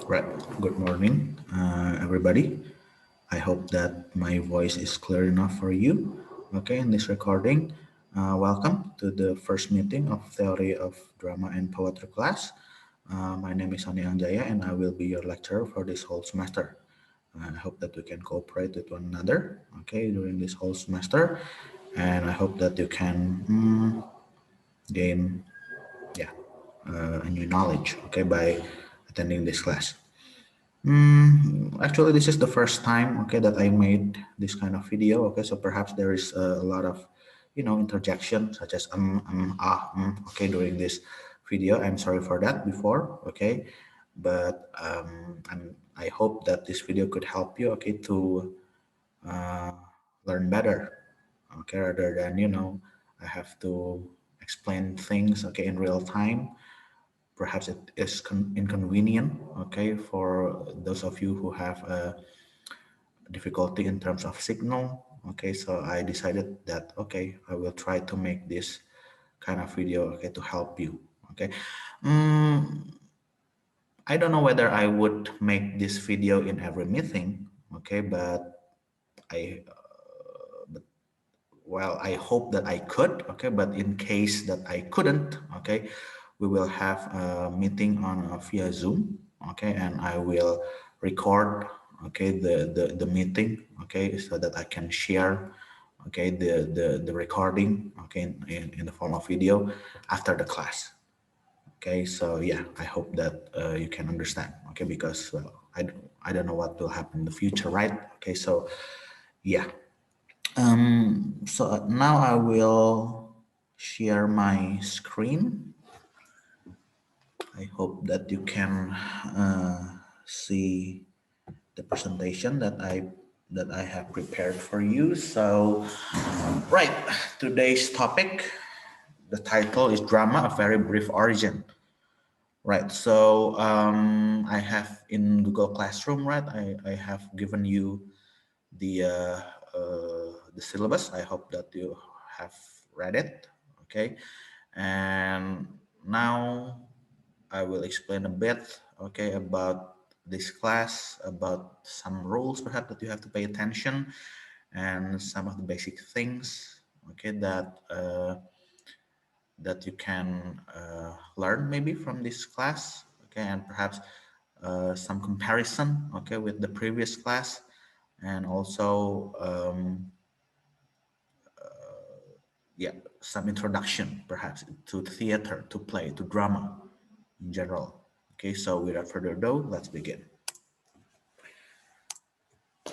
Right. Good morning, everybody. I hope that my voice is clear enough for you. Okay, in this recording, welcome to the first meeting of Theory of Drama and Poetry class. My name is Ani Anjaya, and I will be your lecturer for this whole semester. I hope that we can cooperate with one another, okay, during this whole semester, and I hope that you can gain, yeah, a new knowledge, okay, by attending this class. Actually, this is the first time, okay, that I made this kind of video. Okay, so perhaps there is a lot of, interjection such as okay, during this video. I'm sorry for that before, okay, but I hope that this video could help you, okay, to uh, learn better, okay, rather than I have to explain things, okay, in real time. Perhaps it is inconvenient, okay, for those of you who have a difficulty in terms of signal. Okay, so I decided that, okay, I will try to make this kind of video, okay, to help you. Okay, mm, I don't know whether I would make this video in every meeting, okay, but I I hope that I could, okay, but in case that I couldn't, okay, we will have a meeting on via Zoom, okay, and I will record, okay, the meeting, okay, so that I can share, okay, the recording, okay, in the form of video after the class. Okay, so yeah, I hope that you can understand, okay, because I don't know what will happen in the future, right? Okay, so yeah. So now I will share my screen. I hope that you can see the presentation that I have prepared for you. So, right, today's topic, the title is Drama, a Very Brief Origin. Right, so I have in Google Classroom, right, I have given you the uh, the syllabus. I hope that you have read it. Okay, and now I will explain a bit. Okay, about this class, about some rules perhaps that you have to pay attention, and some of the basic things. Okay, that you can learn maybe from this class. Okay, and perhaps some comparison. Okay, with the previous class, and also yeah, some introduction perhaps to theater, to play, to drama in general. Okay, so without further ado, let's begin.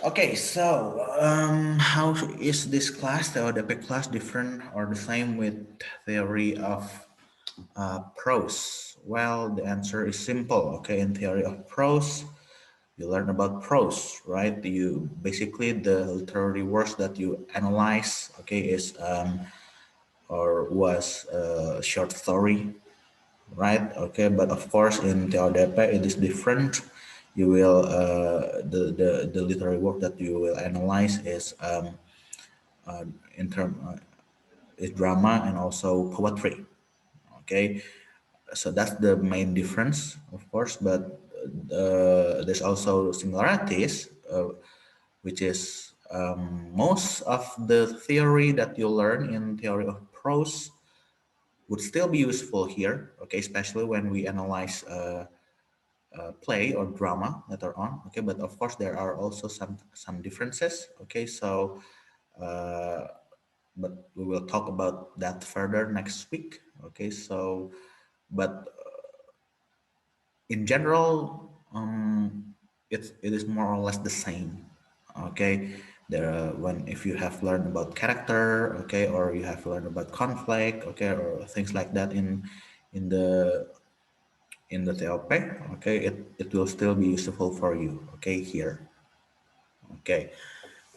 Okay, so how is this class, the ODP class, different or the same with theory of prose? Well, the answer is simple. Okay, in theory of prose, you learn about prose, right? You basically the literary works that you analyze. Okay, is or was a short story, right? Okay, but of course in TODP it is different. You will the literary work that you will analyze is in term is drama and also poetry. Okay, so that's the main difference, of course. But there's also similarities, which is most of the theory that you learn in theory of prose would still be useful here, okay, especially when we analyze play or drama later on, okay, but of course there are also some differences, okay, so but we will talk about that further next week, okay, so but in general it is more or less the same, okay. There when if you have learned about character, okay, or you have learned about conflict, okay, or things like that in the TLP, okay, it will still be useful for you, okay, here. Okay.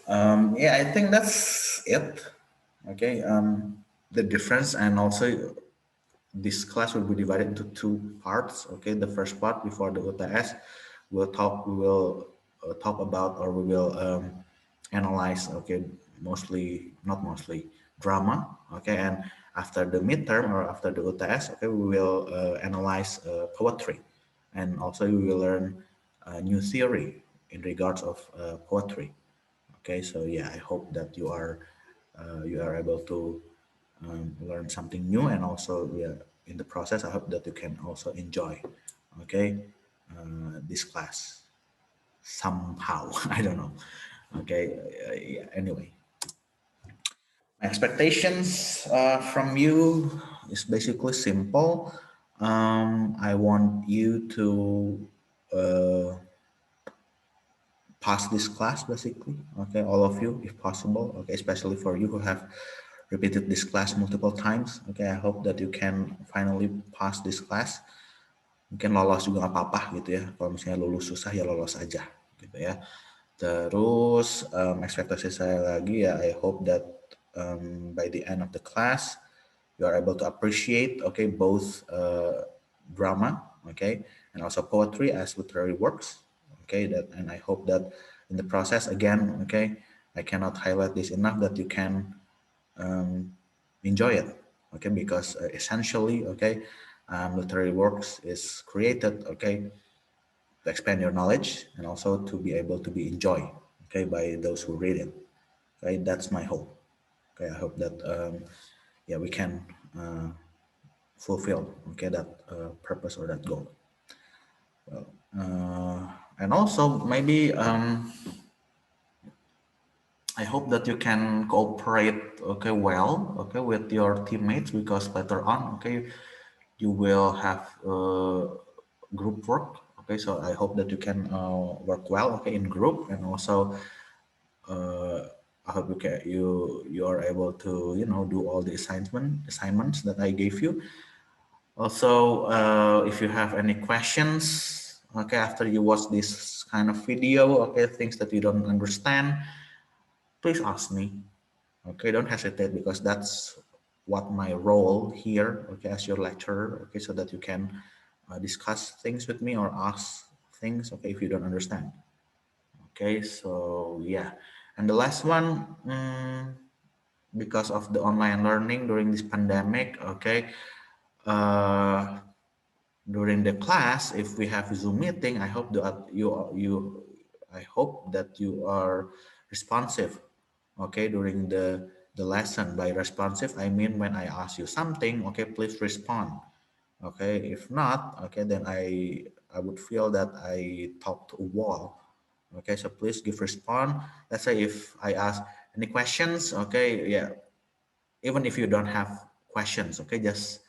Yeah, I think that's it. Okay. The difference, and also this class will be divided into two parts. Okay. The first part before the UTS, we will talk about, or we will analyze, okay, mostly, not mostly, drama. Okay. And after the midterm or after the UTS, okay, we will analyze poetry. And also we will learn new theory in regards of poetry. Okay, so yeah, I hope that you are able to learn something new, and also yeah, in the process, I hope that you can also enjoy, okay, this class somehow. I don't know. Okay, yeah. Anyway, my expectations from you is basically simple. I want you to uh, pass this class basically, okay, all of you if possible, okay, especially for you who have repeated this class multiple times, okay. I hope that you can finally pass this class. Mungkin lolos juga nggak apa-apa gitu ya, kalau misalnya lulus susah ya lolos aja gitu ya. Terus ekspektasi saya lagi ya, I hope that by the end of the class you are able to appreciate, okay, both drama, okay, and also poetry as literary works, okay. That, and I hope that in the process again, okay, I cannot highlight this enough, that you can enjoy it, okay, because essentially, okay, literary works is created, okay, to expand your knowledge and also to be able to be enjoyed, okay, by those who read it. Okay, that's my hope. Okay, I hope that yeah, we can fulfill, okay, that purpose or that goal. And also maybe I hope that you can cooperate, okay, well, okay, with your teammates, because later on, okay, you will have group work. Okay, so I hope that you can work well, okay, in group, and also I hope you are able to, you know, do all the assignments that I gave you. Also, if you have any questions, okay, after you watch this kind of video, okay, things that you don't understand, please ask me. Okay, don't hesitate, because that's what my role here, okay, as your lecturer, okay, so that you can discuss things with me or ask things, okay, if you don't understand. Okay, so yeah. And the last one, because of the online learning during this pandemic, okay, uh, during the class, if we have Zoom meeting, I hope that I hope that you are responsive, okay, during the lesson. By responsive, I mean when I ask you something, okay, please respond. Okay, if not, okay, then I would feel that I talk to a wall. Okay, so please give respond. Let's say if I ask any questions, okay, yeah, even if you don't have questions, okay, just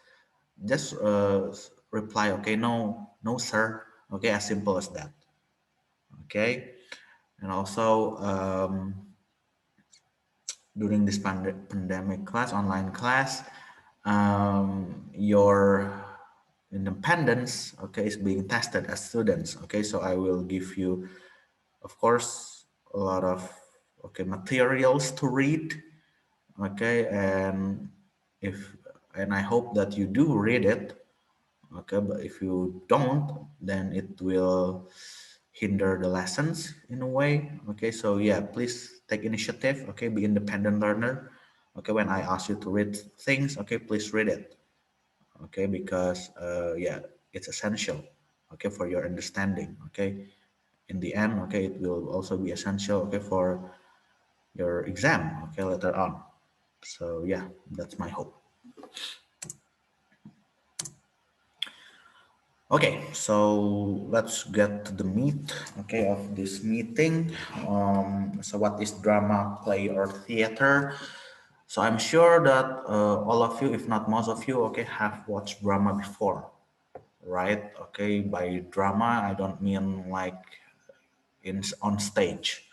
reply, okay, no, no, sir. Okay, as simple as that. Okay, and also during this pandemic class, online class, your independence, okay, is being tested as students. Okay, so I will give you, of course, a lot of, okay, materials to read. Okay, if and I hope that you do read it. Okay, but if you don't, then it will hinder the lessons in a way. Okay, so yeah, please take initiative. Okay, be independent learner. Okay, when I ask you to read things, okay, please read it. Okay, because yeah, it's essential, okay, for your understanding. Okay, in the end, okay, it will also be essential, okay, for your exam, okay, later on. So yeah, that's my hope. Okay, so let's get to the meat, okay, of this meeting. So what is drama, play, or theater? So I'm sure that all of you, if not most of you, okay, have watched drama before, right? Okay, by drama, I don't mean like on stage.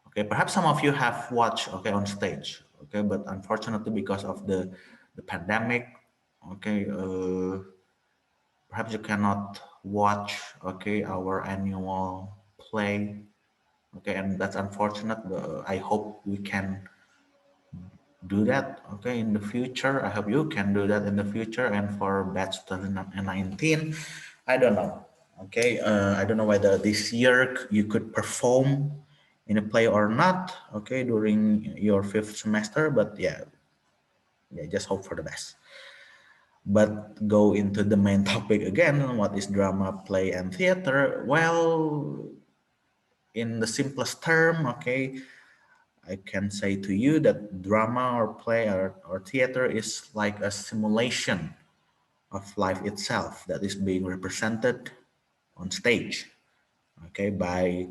Okay, perhaps some of you have watched, okay, on stage, okay, but unfortunately because of the pandemic, okay, perhaps you cannot watch, okay, our annual play, okay, and that's unfortunate. I hope we can do that, okay, in the future. I hope you can do that in the future. And for batch 2019, I don't know, okay, I don't know whether this year you could perform in a play or not, okay, during your fifth semester, but yeah, yeah, just hope for the best. But go into the main topic again. What is drama, play, and theater? Well, in the simplest term, okay, I can say to you that drama or play or theater is like a simulation of life itself that is being represented on stage, okay, by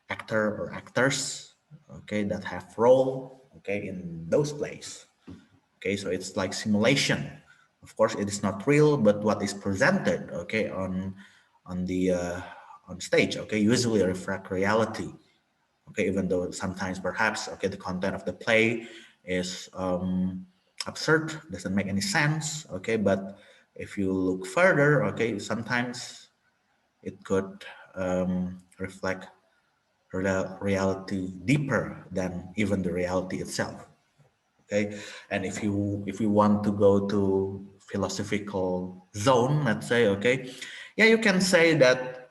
actor or actors, okay, that have role, okay, in those plays. Okay, so it's like simulation. Of course, it is not real, but what is presented, okay, on the on stage, okay, usually reflect reality. Okay, even though sometimes perhaps, okay, the content of the play is absurd, doesn't make any sense, okay, but if you look further, okay, sometimes it could reflect reality deeper than even the reality itself. Okay, and if you want to go to philosophical zone, let's say, okay, yeah, you can say that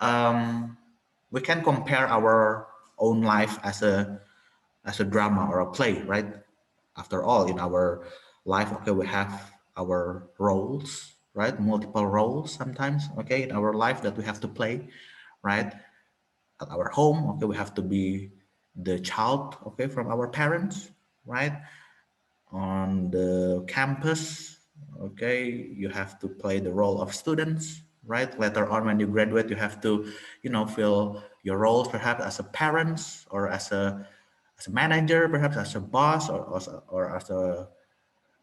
we can compare our own life as a drama or a play, right? After all, in our life, okay, we have our roles, right? Multiple roles sometimes, okay, in our life that we have to play, right? At our home, okay, we have to be the child, okay, from our parents, right? On the campus, okay, you have to play the role of students, right? Later on, when you graduate, you have to, fill your roles perhaps as a parent or as a manager, perhaps as a boss or as a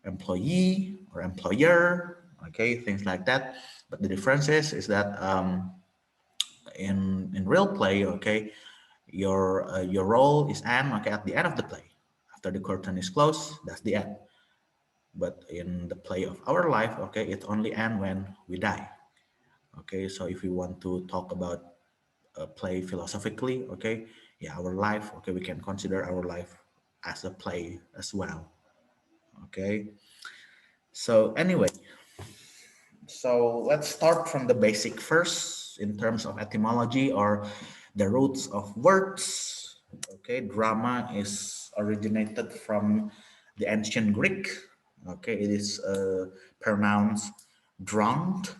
employee or employer, okay, things like that. But the difference is that in real play, okay, your role is end, okay, at the end of the play. After the curtain is closed, that's the end. But in the play of our life, okay, it only ends when we die. Okay, so if we want to talk about play philosophically, okay, yeah, our life, okay, we can consider our life as a play as well. Okay, so anyway, so let's start from the basic first in terms of etymology or the roots of words. Okay, drama is originated from the ancient Greek. Okay, it is pronounced drowned.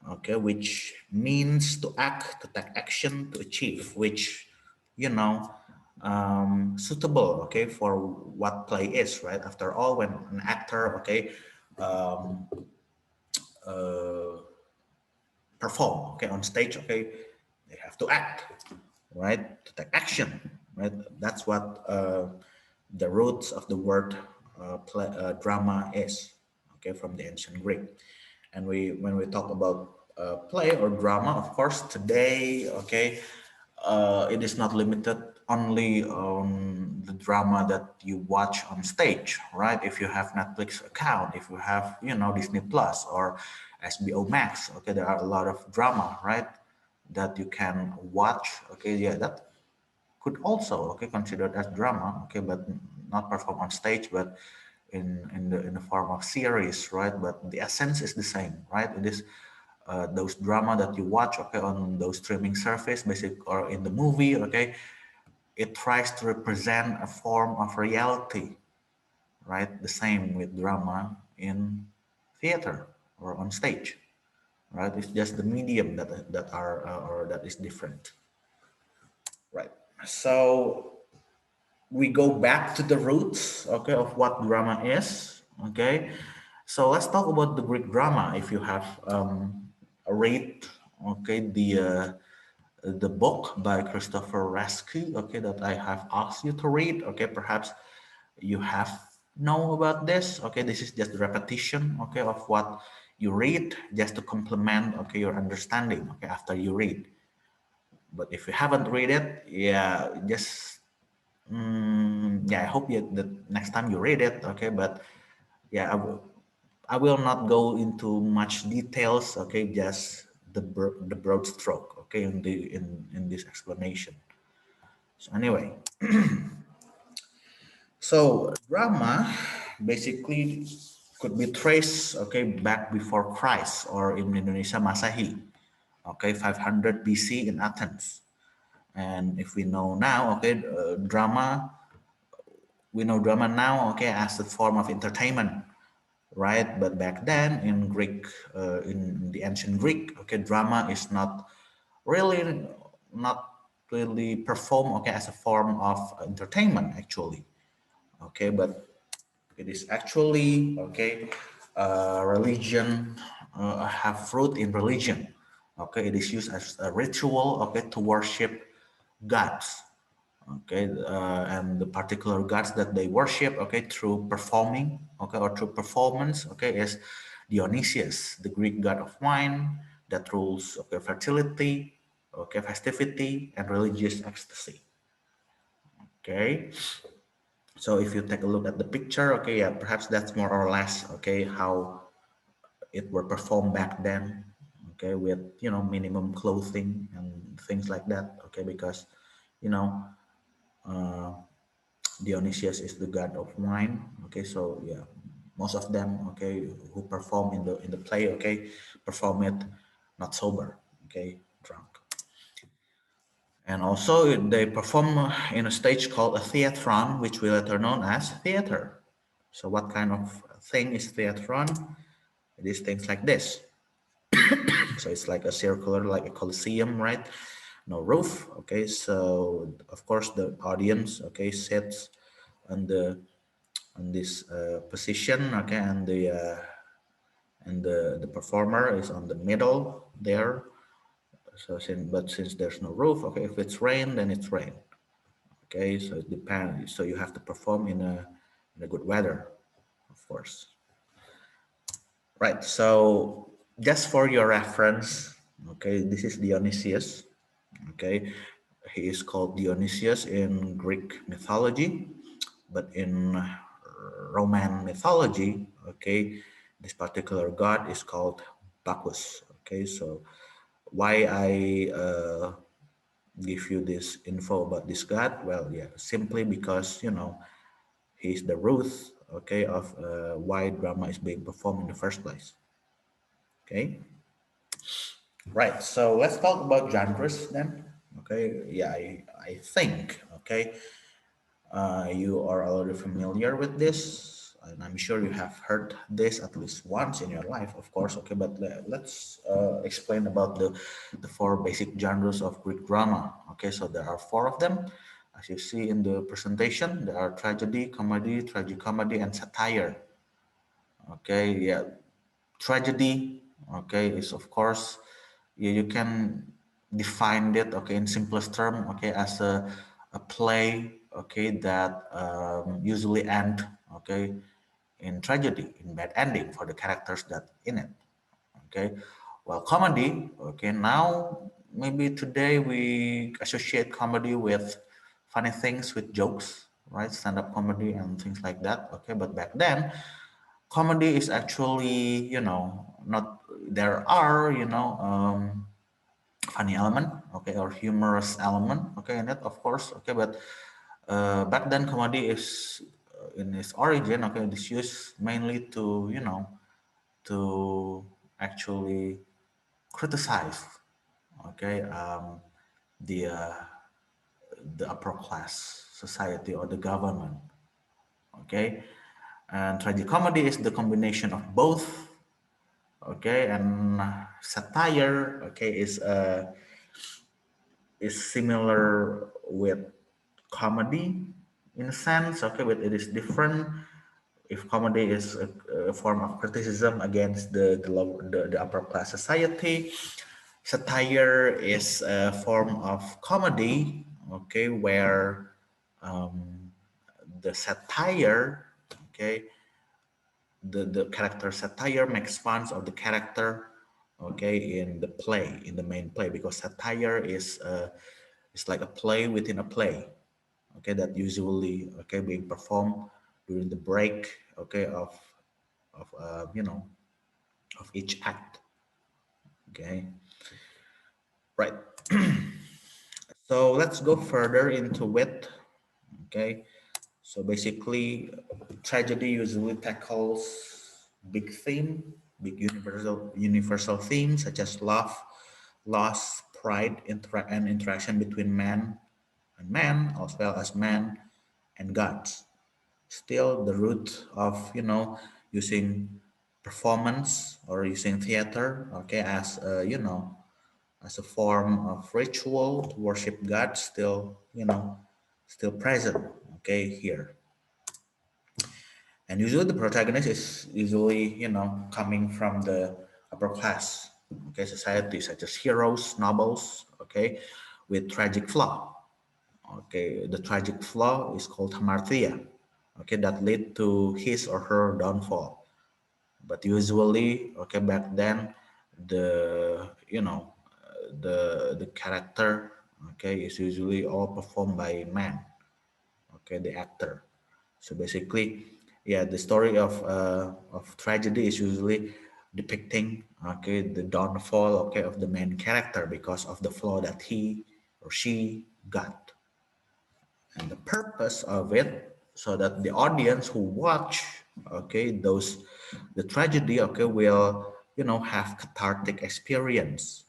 Okay, which means to act, to take action, to achieve, which you know suitable, okay, for what play is, right? After all, when an actor, okay, um, uh, perform, okay, on stage, okay, they have to act, right, to take action, right? That's what the roots of the word drama is, okay, from the ancient Greek. And when we talk about play or drama, of course, today, okay, it is not limited only on the drama that you watch on stage, right? If you have Netflix account, if you have, Disney Plus or HBO Max, okay, there are a lot of drama, right, that you can watch. Okay, yeah, that could also, okay, considered as drama, okay, but not performed on stage, but in the form of series, right? But the essence is the same, right? It is those drama that you watch, okay, on those streaming service, basic or in the movie, okay, it tries to represent a form of reality, right? The same with drama in theater or on stage, right? It's just the medium that are or that is different, right? So we go back to the roots, okay, of what drama is, okay. So let's talk about the Greek drama. If you have read, okay, the book by Christopher Rasky, okay, that I have asked you to read, okay, perhaps you have know about this, okay. This is just the repetition, okay, of what you read, just to complement, okay, your understanding, okay, after you read. But if you haven't read it, yeah, just yeah, I hope that next time you read it, okay. But yeah, I will not go into much details, okay. Just the broad stroke, okay, in this explanation. So anyway, so drama basically could be traced, okay, back before Christ, or in Indonesia Masehi, okay, 500 BC in Athens. And if we know now, okay, we know drama now, okay, as a form of entertainment, right? But back then in Greek, in the ancient Greek, okay, drama is really not really performed, okay, as a form of entertainment actually, okay, but it is actually, okay, religion, have root in religion, okay. It is used as a ritual, okay, to worship gods, okay, and the particular gods that they worship, okay, through performing, okay, or through performance, okay, is Dionysius, the Greek god of wine that rules, okay, fertility, okay, festivity, and religious ecstasy. Okay, so if you take a look at the picture, okay, yeah, perhaps that's more or less, okay, how it were performed back then, okay, with, minimum clothing and things like that, okay, because, you know, uh, Dionysius is the god of wine. Okay, so yeah, most of them, okay, who perform in the play, okay, perform it not sober, okay, drunk, and also they perform in a stage called a theatron, which we later known as theater. So what kind of thing is theatron? It is things like this. So it's like a circular, like a coliseum, right? No roof. Okay, so of course the audience, okay, sits on this position, okay, and the performer is on the middle there. So since there's no roof, okay, if it's rain, then it's rain, okay. So it depends. So you have to perform in a good weather, of course, right? So just for your reference, okay, this is Dionysius, okay. He is called Dionysius in Greek mythology, but in Roman mythology, okay, this particular god is called Bacchus. Okay, so why I give you this info about this god? Well, yeah, simply because he's the root, okay, of why drama is being performed in the first place. Okay, right. So let's talk about genres then. Okay, yeah, I think, okay, you are already familiar with this, and I'm sure you have heard this at least once in your life, of course. Okay, but let's explain about the four basic genres of Greek drama. Okay, so there are four of them, as you see in the presentation. There are tragedy, comedy, tragicomedy, and satire. Okay, yeah, tragedy, okay, is of course, you can define it, okay, in simplest term, okay, as a play, okay, that usually end, okay, in tragedy, in bad ending for the characters that in it, okay. Well, comedy, okay, now maybe today we associate comedy with funny things, with jokes, right, stand-up comedy and things like that, okay. But back then comedy is actually, not, there are, funny element, okay, or humorous element, okay, in it, of course, okay. But back then comedy is, in its origin, okay, it is used mainly to, to actually criticize, okay, the uh, the upper class society or the government, okay. And tragicomedy is the combination of both, okay. And satire, okay, is similar with comedy in a sense, okay, but it is different. If comedy is a form of criticism against the upper class society, satire is a form of comedy, okay, where the satire, okay, the character satire makes fun of the character, okay, in the play, in the main play, because satire is like a play within a play, okay, that usually, okay, being performed during the break, okay, of of each act, okay, right. So let's go further into it, okay. So basically, tragedy usually tackles big theme, big universal themes such as love, loss, pride, and interaction between man and man, as well as man and gods. Still, the root of using performance or using theater, okay, as as a form of ritual to worship God, still still present, okay, here. And usually the protagonist is usually coming from the upper class, okay, society, such as heroes, nobles, okay, with tragic flaw. Okay, the tragic flaw is called hamartia, okay, that lead to his or her downfall. But usually, okay, back then, the the character, okay, is usually all performed by man, okay, the actor. So basically, yeah, the story of tragedy is usually depicting, okay, the downfall, okay, of the main character because of the flaw that he or she got. And the purpose of it, so that the audience who watch, okay, those the tragedy, okay, will have cathartic experience.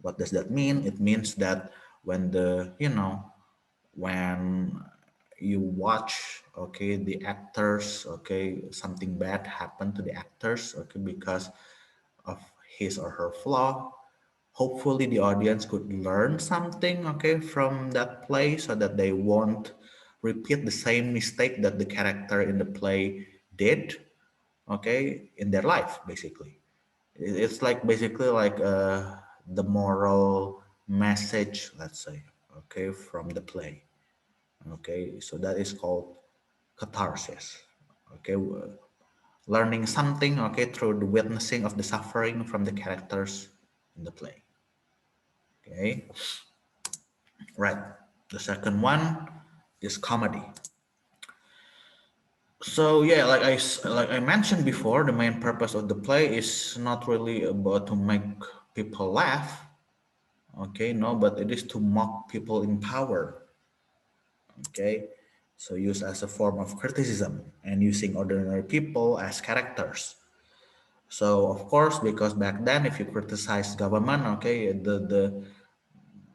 What does that mean? It means that when the when you watch, okay, the actors, okay, something bad happened to the actors, okay, because of his or her flaw, hopefully the audience could learn something, okay, from that play, so that they won't repeat the same mistake that the character in the play did, okay, in their life. Basically, it's like basically like the moral message, let's say, okay, from the play. Okay, so that is called catharsis. Okay, learning something, okay, through the witnessing of the suffering from the characters in the play. Okay, right. The second one is comedy. So yeah, like I mentioned before, the main purpose of the play is not really about to make people laugh. Okay, no, but it is to mock people in power. Okay, so used as a form of criticism and using ordinary people as characters. So of course, because back then, if you criticize government, okay, the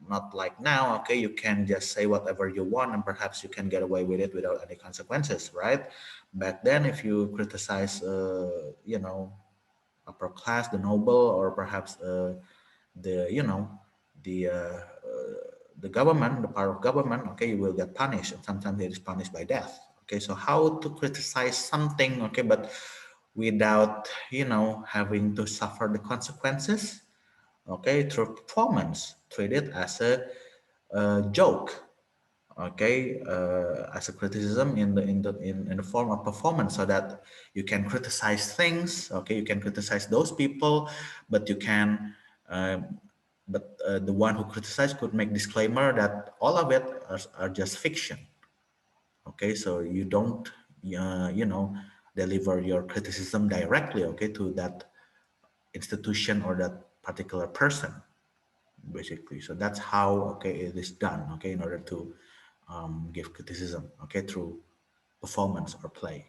not like now, okay, you can just say whatever you want and perhaps you can get away with it without any consequences, right? Back then, if you criticize, upper class, the noble, or perhaps the the uh, the government, the power of government, okay, you will get punished, and sometimes it is punished by death. Okay, so how to criticize something, okay, but without having to suffer the consequences, okay, through performance, treat it as a joke, okay, as a criticism in the form of performance, so that you can criticize things, okay, you can criticize those people, but you can the one who criticized could make disclaimer that all of it are just fiction. Okay, so you don't deliver your criticism directly, okay, to that institution or that particular person, basically. So that's how, okay, it is done, okay, in order to give criticism, okay, through performance or play.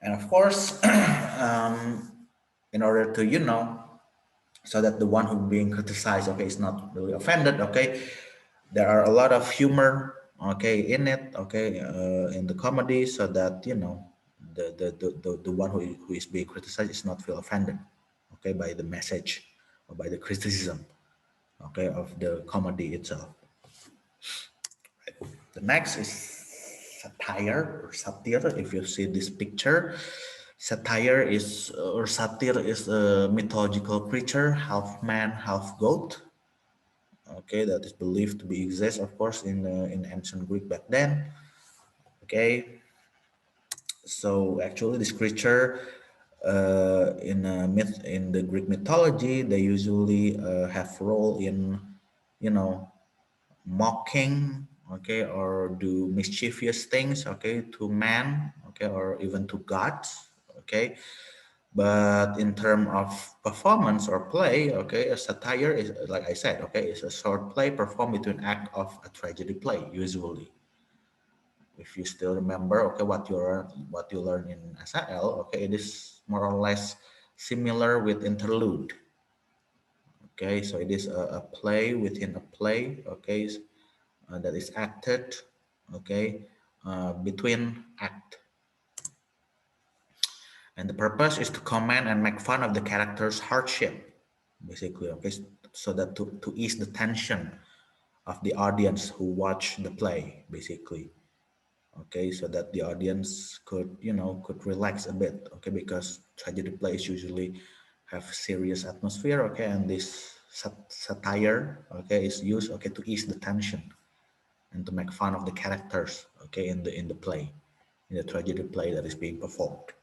And of course, in order to so that the one who being criticized, okay, is not really offended, okay, there are a lot of humor, okay, in it, okay, in the comedy, so that the one who is being criticized is not feel offended, okay, by the message or by the criticism, okay, of the comedy itself. The next is satire or satire. If you see this picture, satire is or satyr is a mythological creature, half man, half goat. Okay, that is believed to be exist, of course, in ancient Greek back then. Okay, so actually, this creature in a myth in the Greek mythology, they usually have role in you know mocking, okay, or do mischievous things, okay, to man, okay, or even to gods, okay. But in terms of performance or play, okay, a satire is, like I said, okay, it's a short play performed between act of a tragedy play, usually. If you still remember, okay, what you learn in SIL, okay, it is more or less similar with interlude. Okay, so it is a play within a play, okay, that is acted, okay, between act. And the purpose is to comment and make fun of the character's hardship, basically, okay, so that to ease the tension of the audience who watch the play, basically, okay, so that the audience could, could relax a bit, okay, because tragedy plays usually have serious atmosphere, okay, and this satire, okay, is used, okay, to ease the tension and to make fun of the characters, okay, in the play, in the tragedy play that is being performed.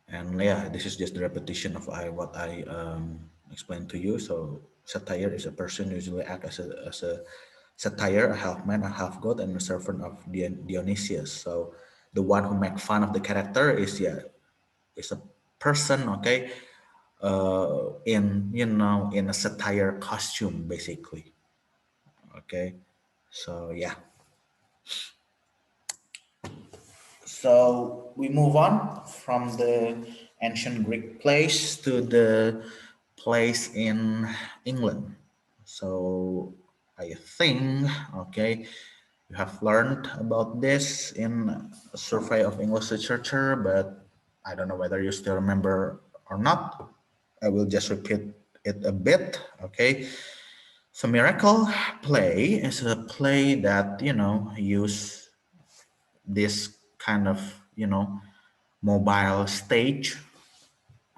And yeah, this is just the repetition of what I explained to you. So satire is a person usually act as a satire, a half man, a half god, and a servant of Dionysius. So the one who make fun of the character is, yeah, is a person, okay, in, in a satire costume, basically. Okay, so yeah. So we move on from the ancient Greek place to the place in England. So I think, okay, you have learned about this in a survey of English literature, but I don't know whether you still remember or not. I will just repeat it a bit, okay? So miracle play is a play that, use this kind of, mobile stage,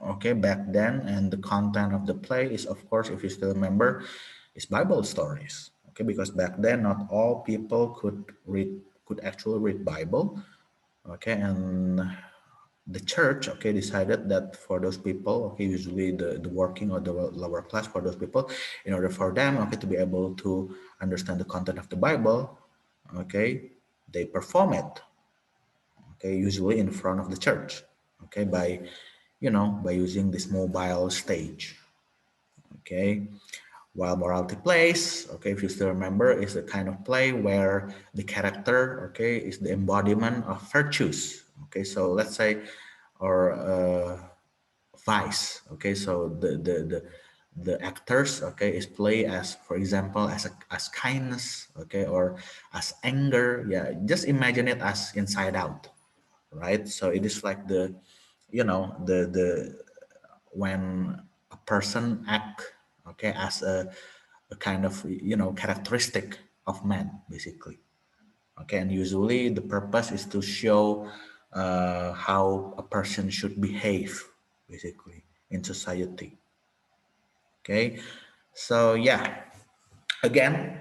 okay, back then. And the content of the play is, of course, if you still remember, is Bible stories, okay, because back then not all people could actually read Bible, okay. And the church, okay, decided that for those people, okay, usually the working or the lower class, for those people, in order for them, okay, to be able to understand the content of the Bible, okay, they perform it, okay, usually in front of the church, okay, by, by using this mobile stage, okay. While morality plays, okay, if you still remember, is the kind of play where the character, okay, is the embodiment of virtues, okay. So let's say, or vice, okay. So the actors, okay, is play as, for example, as kindness, okay, or as anger. Yeah, just imagine it as Inside Out, right? So it is like the, the when a person act, okay, as a kind of, characteristic of man, basically, okay. And usually the purpose is to show how a person should behave, basically, in society, okay. So yeah, again,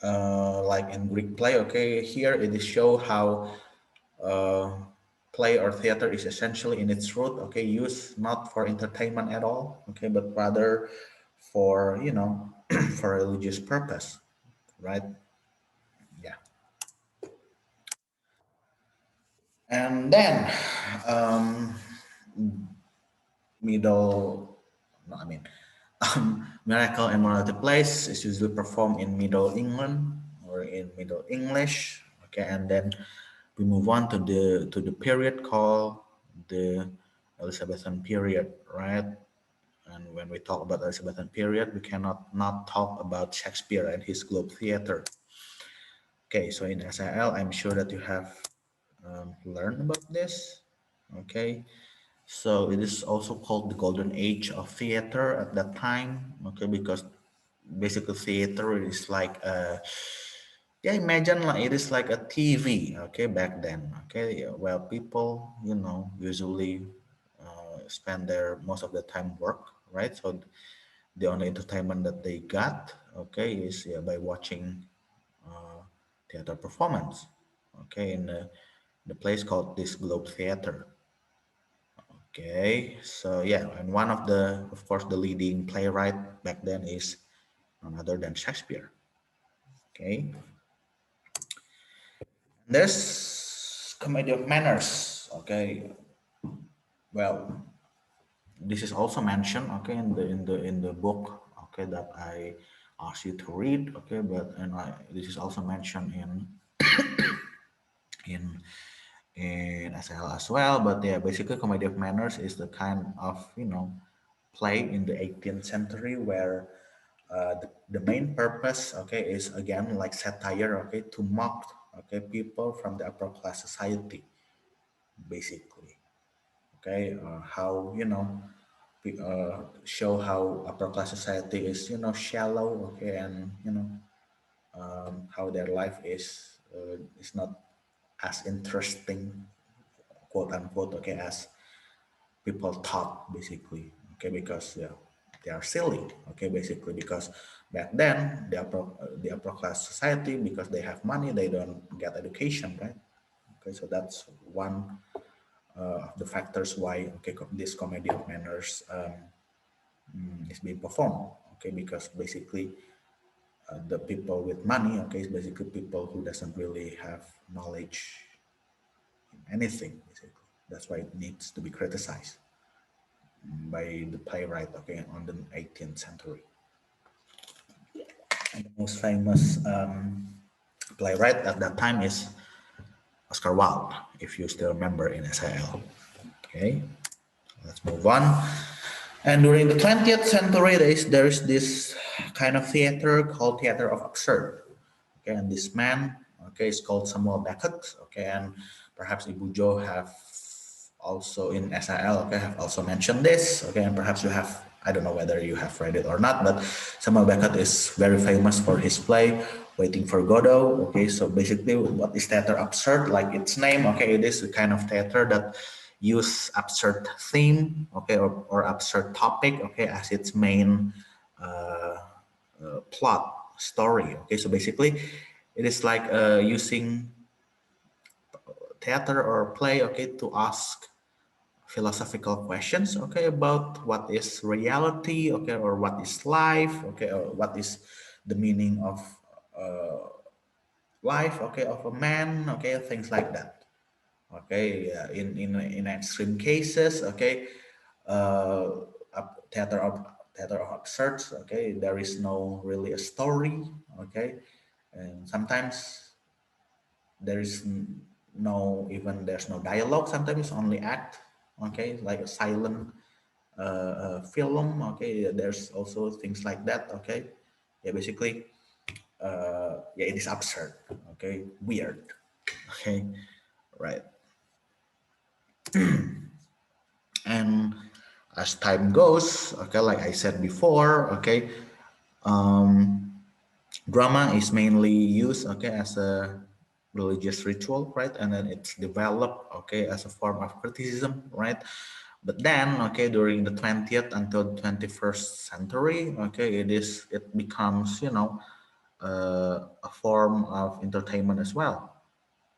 like in Greek play, okay, here it is show how uh, play or theater is essentially in its root, okay, used not for entertainment at all, okay, but rather for, for religious purpose, right? Yeah. And then um, middle, no, I mean, miracle and morality plays is usually performed in Middle England or in Middle English, okay, and then we move on to the period called the Elizabethan period, right? And when we talk about Elizabethan period, we cannot not talk about Shakespeare and his Globe Theatre. Okay, so in SIL, I'm sure that you have learned about this. Okay, so it is also called the golden age of theater at that time. Okay, because basically theater is like yeah, imagine like it is like a TV. Okay, back then. Okay, yeah, well, people, usually spend their most of the time work, right? So the only entertainment that they got, okay, is, yeah, by watching uh, theater performance, okay, in the place called this Globe Theater. Okay, so yeah, and one of the, of course, the leading playwright back then is none other than Shakespeare. Okay, there's comedy of manners. Okay, well, this is also mentioned, okay, in the book, okay, that I asked you to read, okay, but and this is also mentioned in in SL as well. But yeah, basically, comedy of manners is the kind of, play in the 18th century where the main purpose, okay, is again like satire, okay, to mock, okay, people from the upper class society, basically. Okay, how show how upper class society is shallow. Okay, and how their life is not as interesting, quote unquote. Okay, as people thought, basically. Okay, because yeah, they are silly. Okay, basically because back then the upper class society, because they have money, they don't get education, right? Okay, so that's one of the factors why this comedy of manners is being performed. Okay, because basically the people with money, okay, is basically people who doesn't really have knowledge in anything. Basically, that's why it needs to be criticized by the playwright. Okay, on the 18th century, and the most famous playwright at that time is Oscar Wilde, if you still remember in SIL. Okay, let's move on. And during the 20th century, there is this kind of theater called theater of absurd. Okay, and this man, okay, is called Samuel Beckett. Okay, and perhaps Ibu Jo have also in SIL, okay, have also mentioned this. Okay, and perhaps you have, I don't know whether you have read it or not, but Samuel Beckett is very famous for his play Waiting for Godot. Okay, so basically, what is theater absurd? Like its name, okay, it is a kind of theater that use absurd theme, okay, or absurd topic, okay, as its main plot story. Okay, so basically, it is like using theater or play, okay, to ask philosophical questions, okay, about what is reality, okay, or what is life, okay, or what is the meaning of life, okay, of a man, okay, things like that. Okay, in extreme cases, okay, theater of absurds, okay, there is no really a story, okay, and sometimes there is no even there's no dialogue, sometimes only act, okay, like a silent film, okay, there's also things like that, okay, yeah, basically yeah, it is absurd, okay, weird, okay, right. And as time goes, okay, like I said before, okay, drama is mainly used, okay, as a religious ritual, right, and then it's developed, okay, as a form of criticism, right. But then, okay, during the 20th until 21st century, okay, it becomes a form of entertainment as well.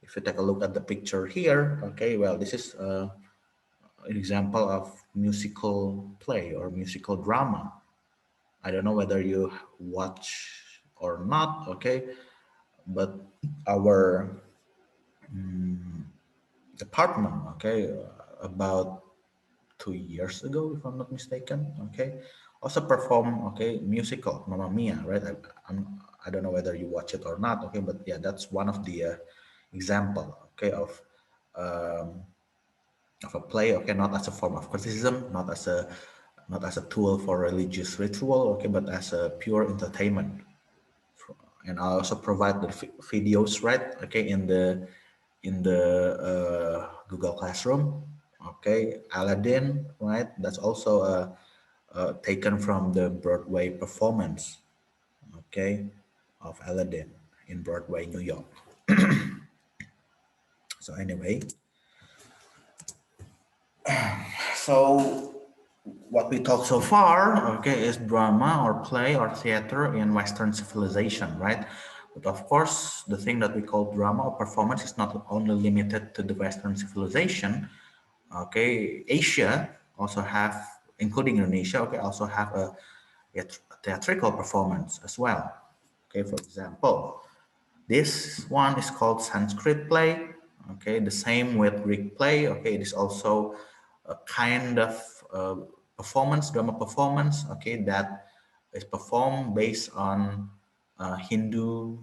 If you take a look at the picture here, okay, well, this is an example of musical play or musical drama. I don't know whether you watch or not, okay, but our department, okay, about 2 years ago, if I'm not mistaken, okay, also perform, okay, musical Mamma Mia, right? I don't know whether you watch it or not, okay, but yeah, that's one of the example, okay, of a play, okay, not as a form of criticism, not as a tool for religious ritual, okay, but as a pure entertainment. And I also provide the videos, right? Okay, in the Google Classroom. Okay, Aladdin, right? That's also taken from the Broadway performance. Okay, of Aladdin in Broadway, New York. So anyway, so what we talked so far, okay, is drama or play or theater in Western civilization, right? But of course, the thing that we call drama or performance is not only limited to the Western civilization. Okay, Asia also have, including Indonesia, okay, also have a theatrical performance as well. Okay, for example, this one is called Sanskrit play. Okay, the same with Greek play. Okay, it is also a kind of performance, drama performance. Okay, that is performed based on Hindu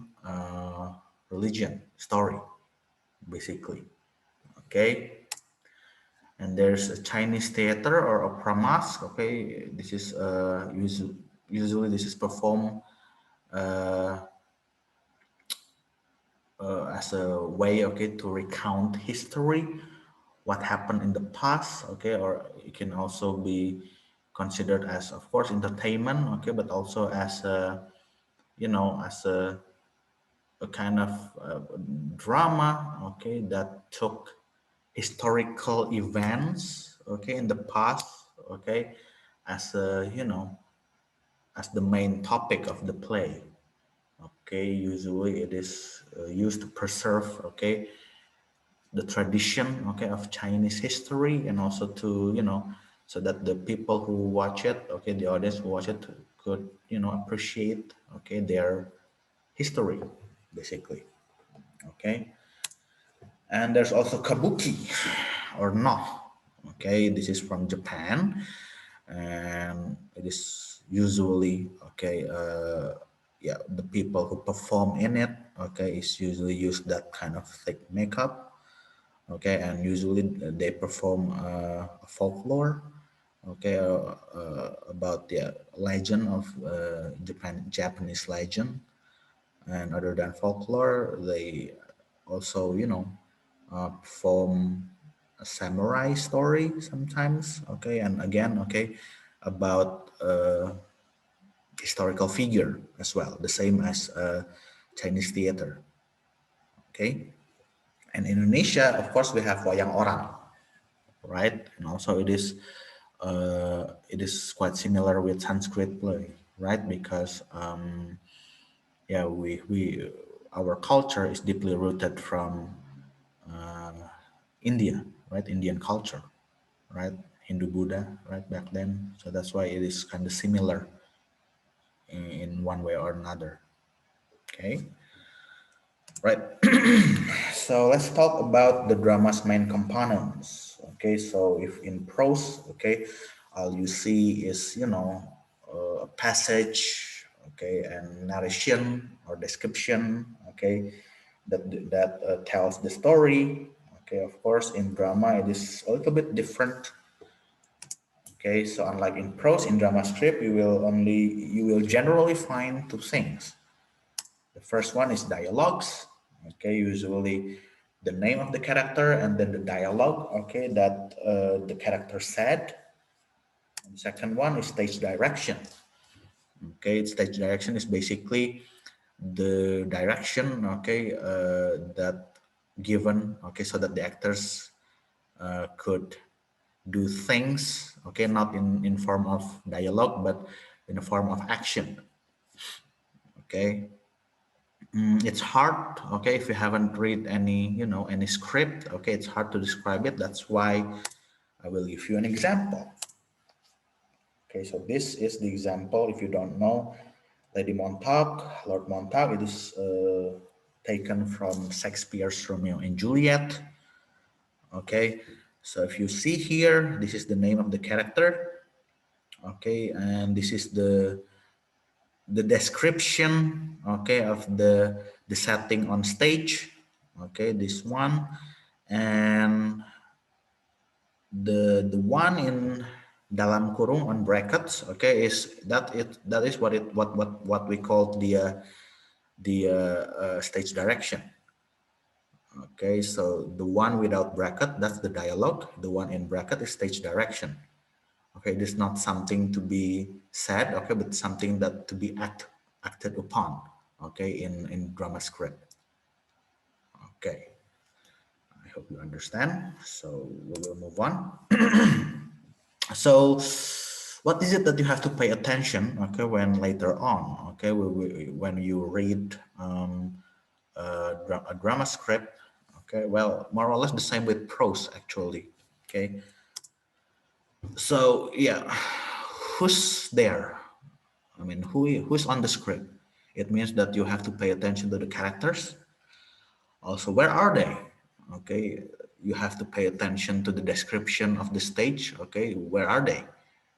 religion story, basically. Okay, and there's a Chinese theater or opera mask. Okay, this is usually this is performed uh, as a way, okay, to recount history what happened in the past, okay, or it can also be considered as, of course, entertainment, okay, but also as a, as a kind of drama, okay, that took historical events, okay, in the past, okay, as a, as the main topic of the play. Okay, usually it is used to preserve, okay, the tradition, okay, of Chinese history, and also to, so that the people who watch it, okay, the audience who watch it could, appreciate, okay, their history, basically. Okay, and there's also kabuki or no. Okay, this is from Japan, and it is usually, okay, yeah, the people who perform in it, okay, is usually use that kind of thick makeup, okay, and usually they perform folklore, okay, about the legend of Japanese legend. And other than folklore, they also, perform a samurai story sometimes, okay, and again, okay, about historical figure as well, the same as Chinese theater, okay. And in Indonesia, of course, we have wayang orang, right? And also it is quite similar with Sanskrit play, right? Because yeah, we our culture is deeply rooted from India, right? Indian culture, right? Hindu Buddha, right? Back then, so that's why it is kind of similar in one way or another. Okay, right. So let's talk about the drama's main components. Okay, so if in prose, okay, all you see is, a passage, okay, and narration or description, okay, that tells the story. Okay, of course, in drama it is a little bit different. Okay, so unlike in prose, in drama script, you will generally find two things. The first one is dialogues. Okay, usually the name of the character and then the dialogue, okay, that the character said. And the second one is stage direction. Okay, stage direction is basically the direction, okay, that given, okay, so that the actors could do things, okay, not in form of dialogue, but in the form of action. Okay, it's hard, okay, if you haven't read any, any script, okay, it's hard to describe it. That's why I will give you an example. Okay, so this is the example. If you don't know Lady Montague, Lord Montague, it is taken from Shakespeare's Romeo and Juliet. Okay, so if you see here, this is the name of the character. Okay, and this is the description, okay, of the setting on stage, okay, this one, and the one in dalam kurung on brackets, okay, that is what we call the stage direction. Okay, so the one without bracket, that's the dialogue. The one in bracket is stage direction. Okay, it is not something to be said, okay, but something that to be acted upon, okay, in drama script. Okay, I hope you understand. So we will move on. So what is it that you have to pay attention, okay, when later on, okay, when you read a drama script, okay, well, more or less the same with prose actually, okay. So yeah, who's there? I mean, who's on the script? It means that you have to pay attention to the characters. Also, where are they? Okay, you have to pay attention to the description of the stage. Okay, where are they?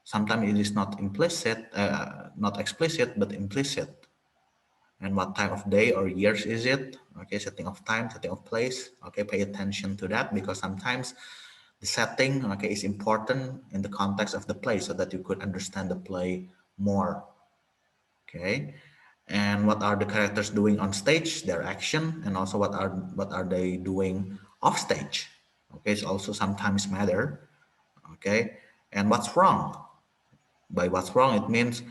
Sometimes it is not implicit, not explicit, but implicit. And what time of day or years is it? Okay, setting of time, setting of place. Okay, pay attention to that because sometimes the setting, okay, is important in the context of the play so that you could understand the play more. Okay, and what are the characters doing on stage, their action, and also what are they doing off stage. Okay, so also sometimes matter. Okay, and what's wrong? By what's wrong, it means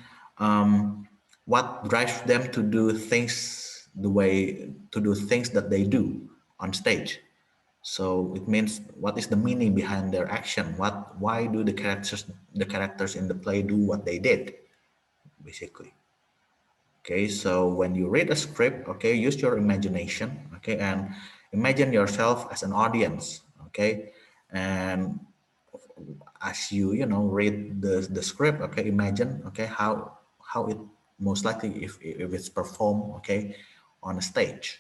what drives them to do things the way to do things that they do on stage. So it means what is the meaning behind their action? Why do the characters in the play do what they did, basically? Okay, so when you read a script, okay, use your imagination, okay, and imagine yourself as an audience, okay, and as you read the script, okay, imagine, okay, how it most likely if it's performed, okay, on a stage,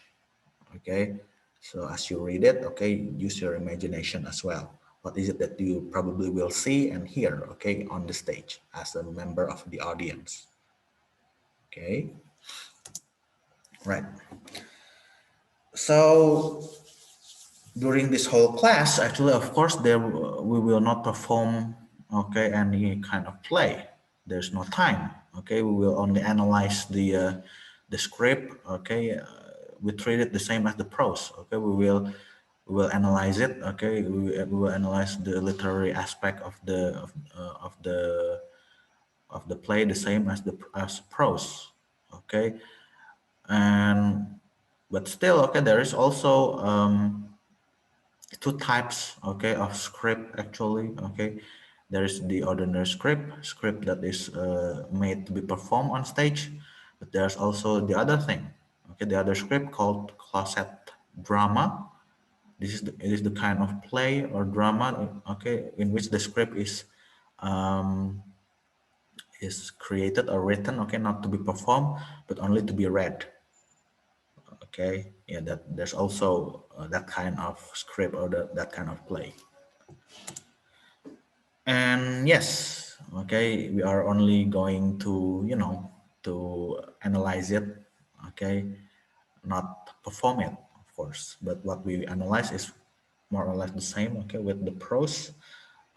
okay. So as you read it, okay, use your imagination as well. What is it that you probably will see and hear, okay, on the stage as a member of the audience? Okay, right. So during this whole class, actually, of course, there we will not perform, okay, any kind of play. There's no time. Okay, we will only analyze the script. Okay, we treat it the same as the prose. Okay, we will analyze it. Okay, we will analyze the literary aspect of the play the same as prose. Okay, and but still, okay, there is also two types, okay, of script actually. Okay, there is the ordinary script that is made to be performed on stage, but there's also the other thing, okay, the other script called closet drama. It is the kind of play or drama, okay, in which the script is created or written, okay, not to be performed but only to be read. Okay, yeah, that there's also that kind of script or that kind of play. And yes, okay, we are only going to analyze it, okay, not perform it, of course. But what we analyze is more or less the same, okay, with the prose.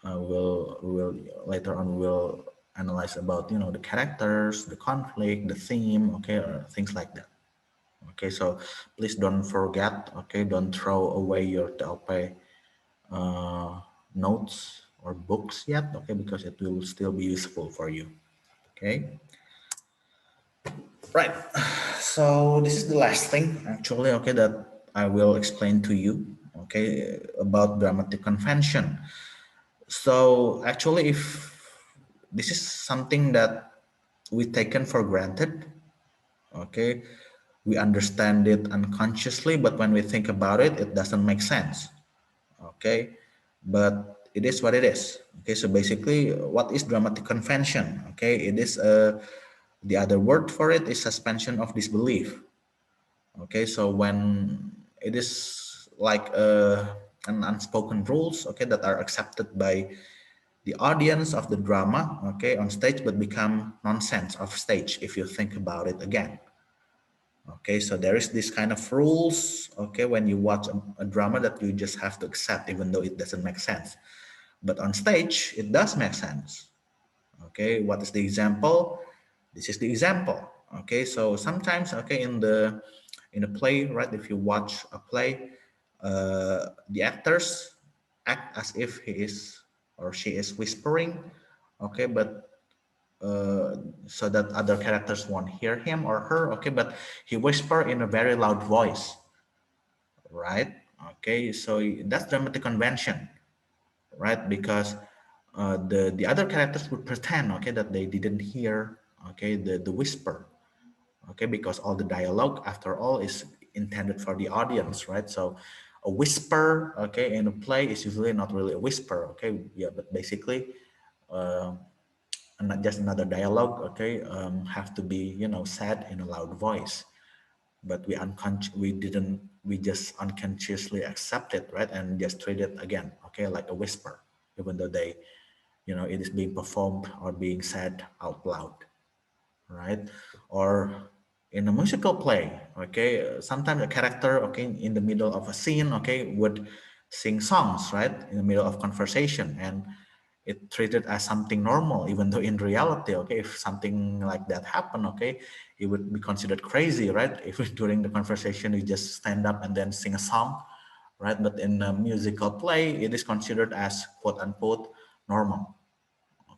We will later on we'll analyze about the characters, the conflict, the theme, okay, or things like that. Okay, so please don't forget, okay, don't throw away your TLP uh, notes or books yet, okay, because it will still be useful for you. Okay, right. So this is the last thing actually, okay, that I will explain to you, okay, about dramatic convention. So actually, if this is something that we taken for granted, okay, we understand it unconsciously, but when we think about it, it doesn't make sense. Okay, but it is what it is. Okay, so basically, what is dramatic convention? Okay, it is the other word for it is suspension of disbelief. Okay, so when it is like an unspoken rules, okay, that are accepted by the audience of the drama, okay, on stage, but become nonsense off stage if you think about it again. Okay, so there is this kind of rules, okay, when you watch a drama that you just have to accept even though it doesn't make sense. But on stage, it does make sense. Okay, what is the example? This is the example. Okay, so sometimes, okay, in a play, right, if you watch a play, the actors act as if he is or she is whispering, okay, but so that other characters won't hear him or her, okay, but he whisper in a very loud voice, right? Okay, so that's dramatic convention, right? Because the other characters would pretend, okay, that they didn't hear, okay, the whisper, okay, because all the dialogue after all is intended for the audience, right? So a whisper, okay, in a play is usually not really a whisper, okay, yeah, but basically not just another dialogue, okay, have to be said in a loud voice, but we just unconsciously accept it, right, and just treat it again, okay, like a whisper, even though it is being performed or being said out loud, right? Or in a musical play, okay, sometimes a character, okay, in the middle of a scene, okay, would sing songs, right, in the middle of conversation, and it treated as something normal, even though in reality, okay, if something like that happened, okay, it would be considered crazy, right? If during the conversation you just stand up and then sing a song, right? But in a musical play, it is considered as quote unquote normal,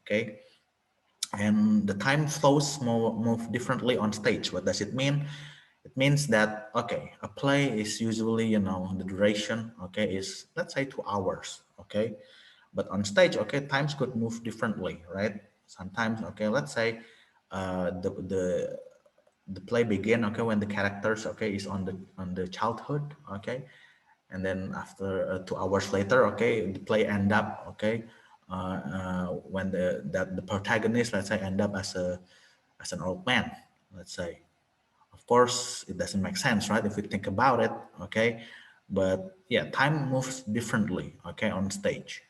okay? And the time flows move differently on stage. What does it mean? It means that, okay, a play is usually, the duration, okay, is let's say 2 hours, okay? But on stage, okay, times could move differently, right? Sometimes, okay, let's say the play begin, okay, when the characters, okay, is on the childhood, okay, and then after 2 hours later, okay, the play end up, okay, when the protagonist, let's say, end up as an old man, let's say. Of course, it doesn't make sense, right, if we think about it, okay, but yeah, time moves differently, okay, on stage,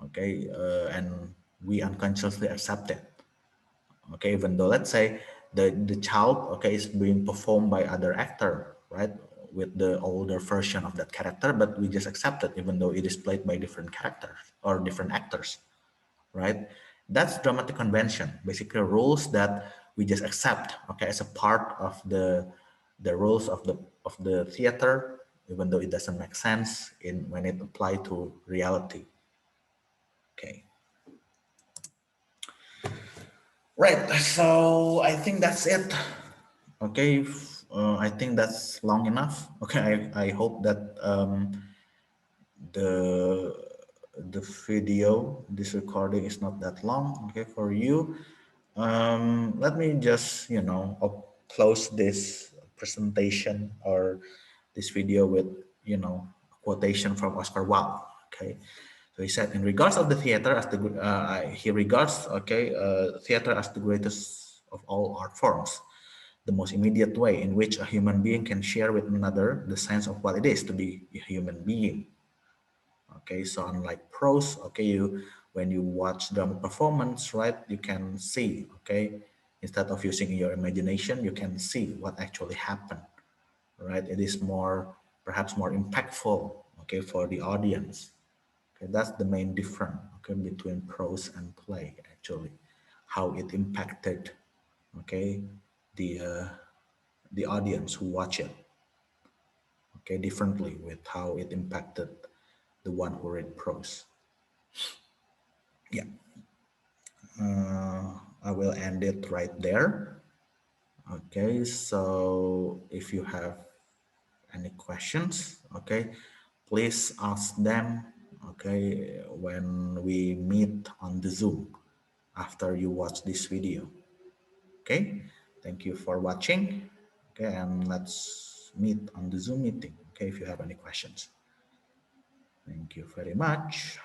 okay, and we unconsciously accept it, okay, even though, let's say, the child, okay, is being performed by other actor, right, with the older version of that character, but we just accept it even though it is played by different characters or different actors, right? That's dramatic convention, basically rules that we just accept, okay, as a part of the rules of the theater, even though it doesn't make sense in when it applied to reality. Okay, right, so I think that's it. Okay, I think that's long enough. Okay, I hope that the the video, this recording is not that long. Okay, for you. Let me just close this presentation or this video with a quotation from Oscar Wilde. Okay, so he said, in regards of the theater as the he regards, okay, theater as the greatest of all art forms, the most immediate way in which a human being can share with another the sense of what it is to be a human being. Okay, so unlike prose, okay, you when you watch drama performance, right, you can see, okay, instead of using your imagination, you can see what actually happened, right? It is more, perhaps more impactful, okay, for the audience. Okay, that's the main difference, okay, between prose and play, actually, how it impacted, okay, the uh, the audience who watch it, okay, differently with how it impacted the one who read prose. Yeah, I will end it right there. Okay, so if you have any questions, okay, please ask them, okay, when we meet on the Zoom after you watch this video. Okay, thank you for watching. Okay, and let's meet on the Zoom meeting. Okay, if you have any questions. Thank you very much.